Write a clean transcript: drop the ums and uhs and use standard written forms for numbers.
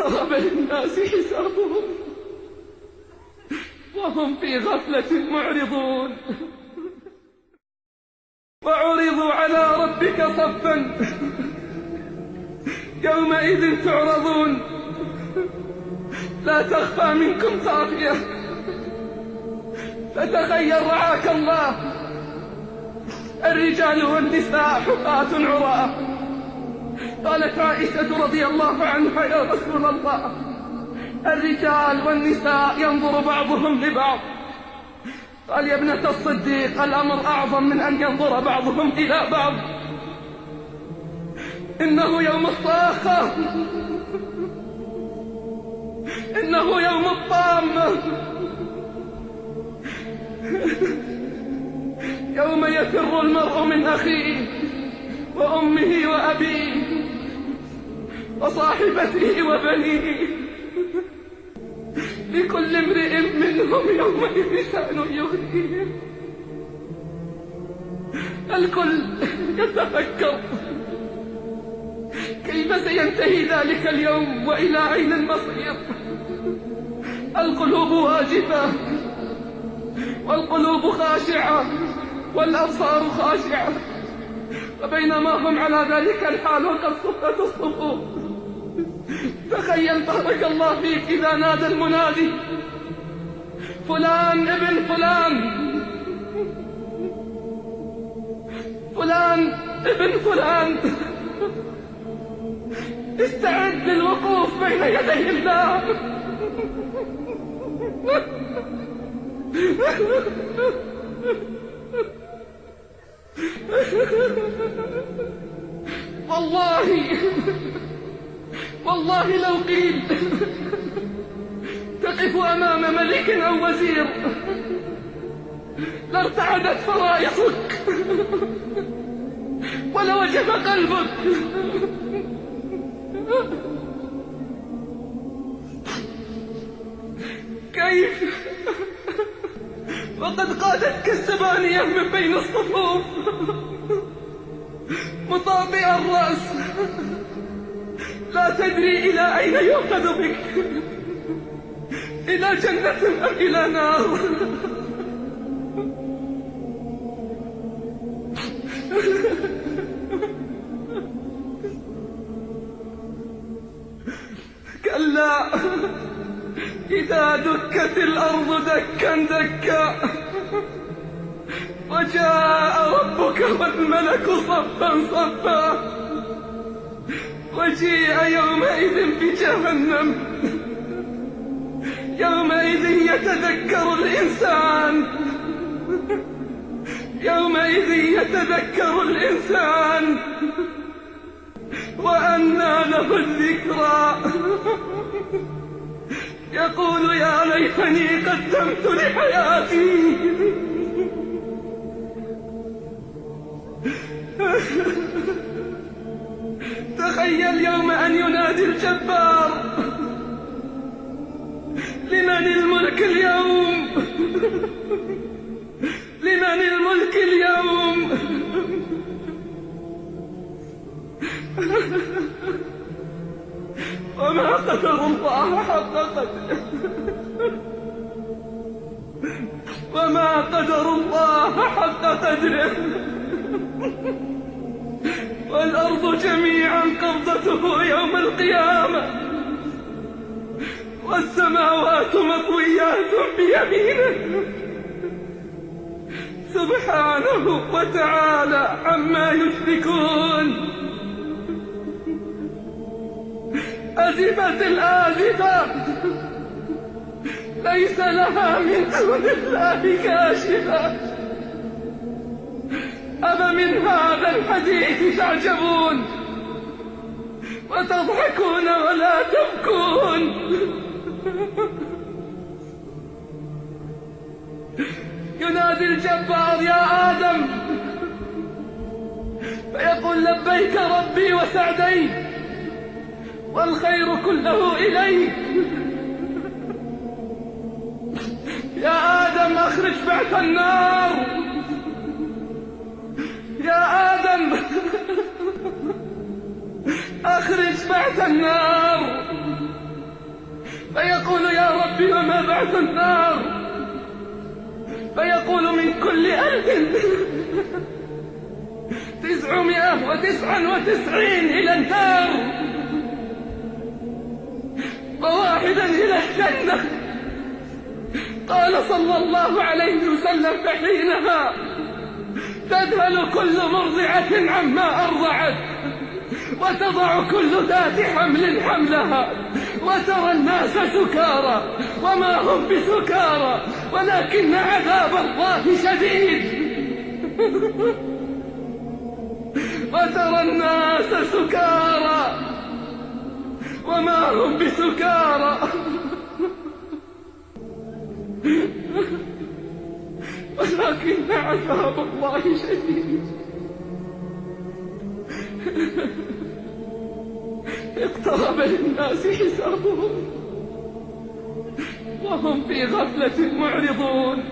اقترب للناس حسابهم وهم في غفلة معرضون وعرضوا على ربك صفا يومئذ تعرضون لا تخفى منكم خافية. فتخيل رعاك الله الرجال والنساء حفاة عراة. قالت عائشة رضي الله عنها يا رسول الله الرجال والنساء ينظر بعضهم لبعض. قال يا ابنة الصديق الأمر أعظم من أن ينظر بعضهم إلى بعض. إنه يوم الصاخة، إنه يوم الطامة، يوم يفر المرء من أخيه وأمه وأبيه وصاحبته وبنيه لكل امرئ منهم يومئذ شأن يغنيه. الكل يتفكر كيف سينتهي ذلك اليوم وإلى أين المصير. القلوب واجفة والقلوب خاشعة والأبصار خاشعة. وبينما هم على ذلك الحال وقد صفت الصفوف تخيل بارك الله فيك إذا نادى المنادي فلان ابن فلان، فلان ابن فلان، استعد للوقوف بين يدي الله. والله لو قيل تقف أمام ملك أو وزير لارتعدت فرائصك ولوجف قلبك. كيف وقد قادتك الزبانية من بين الصفوف مطابئ الرأس لا تدري إلى أين يؤخذ بك، إلى جنة أم إلى نار. كلا إذا دكت الأرض دكا دكا وجاء ربك والملك صفا صفا وجيء يومئذ بجهنم. يومئذ يتذكر الإنسان، يومئذ يتذكر الإنسان وأنى له الذكرى. يقول يا ليتني قدمت لحياتي. تخيل يوم أن ينادي الجبار لمن الملك اليوم، لمن الملك اليوم. وما قدر الله حق قدره، وما قدر الله حق قدره. والأرض جميعا قبضته يوم القيامة والسماوات مطويات بيمينه سبحانه وتعالى عما يشركون. أزفت الآزفة ليس لها من دون الله كاشفة. أفمن هذا الحديث تعجبون وتضحكون ولا تبكون. ينادي الجبار يا آدم فيقول لبيك ربي وسعديك والخير كله إليك. يا آدم أخرج بعث النار، يا آدم أخرج بعث النار. بعث النار، فيقول من كل 1999 إلى النار وواحدا إلى الجنة. قال صلى الله عليه وسلم: فحينها تذهل كل مرضعة عما أرضعت، وتضع كل ذات حمل حملها، وترى الناس سكارى وما هم بسكارى ولكن عذاب الله شديد. وترى الناس سكارى وما هم بسكارى ولكن عذاب الله شديد. اقترب للناس حسابهم وهم في غفلة معرضون.